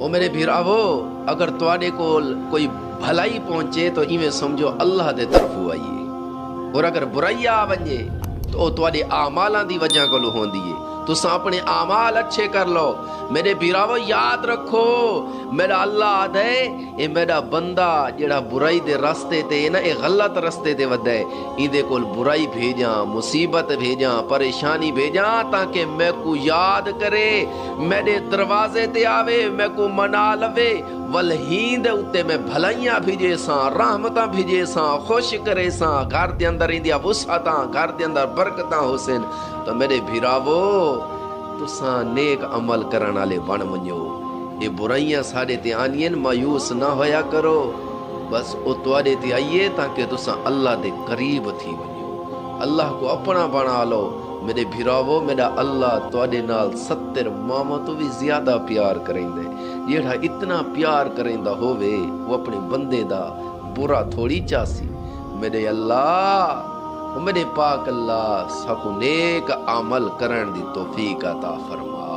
او میرے بھراوو اگر تواڈے کول کوئی بھلائی پہنچے تو ایویں سمجھو اللہ دے طرفوں آئیے، اور اگر برائی آ ونجے تو او تواڈے اعمالاں دی وجہ کولو ہوندی ہے۔ تساں اپنے اعمال اچھے کر لو۔ میرے بھراوو یاد رکھو میرا اللہ آدھے اے میرا بندہ جڑا برائی دے راستے تے نا اے غلط راستے تے ودے ایندے کول برائی بھیجاں، مصیبت بھیجاں، پریشانی بھیجاں تاکہ میں کو یاد کرے، میرے دروازے تے آوے، میں کو منا لوے، والہین دے اتے میں بھلائیاں بھیجے ساں، رحمتاں بھیجے ساں، خوش کرے ساں، گھر دے اندر ایندیاں وسعتاں، گھر دے اندر برکتاں حسین۔ تو میرے بھراوو تساں نیک عمل کرن والے بن ونجو، یہ برائیاں ساڈے تے آنین مایوس نہ ہویا کرو، بس او تواڈے تے آئیے تاکہ تساں اللہ دے قریب تھی ونجو، اللہ کو اپنا بنا لو۔ میرے بھراوو میرا اللہ تواڈے نال 70 ماواں تو بھی زیادہ پیار کریندے، جیڑا اتنا پیار کریندا ہووے وہ اپنے بندے دا برا تھوڑی چاسی۔ میرے اللہ میرے پاک اللہ ساکو نیک عمل کرن دی توفیق عطا فرما۔